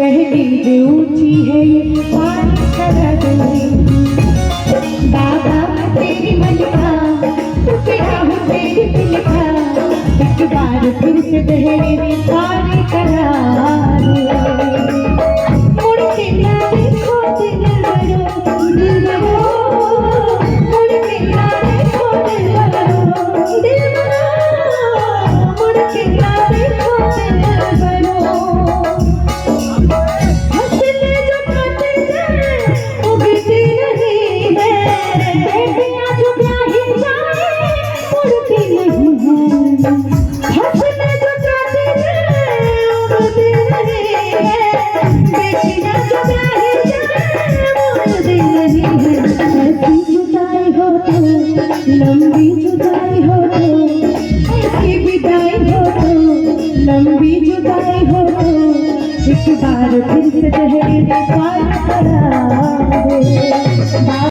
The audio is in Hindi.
पहली ऊंची है ये पार करा गई। बाबा तेरी मलिका टुकड़ा हूँ तेरी दिल का, एक बार फिर से दहरे पार करा मुड़ के ना देखो दिलबरो दिलबरो, मुड़ के ना देखो दिलबरो दिलबरो, मुड़ के ना देखो दिलबरो। हंसने जो खाते जाए वो गिरती नहीं है, बेटियां जो ब्याही जाए उड़ती नहीं है। हंसने जो खाते जाए उड़ती नहीं है, बेटियां जो ब्याही जाए उड़ती नहीं है। ऐसी जुदाई हो तो, लंबी जुदाई हो तो, ऐसी विदाई हो तो, लंबी जुदाई हो तो, एक बार फिर से दहरे पार करा दे।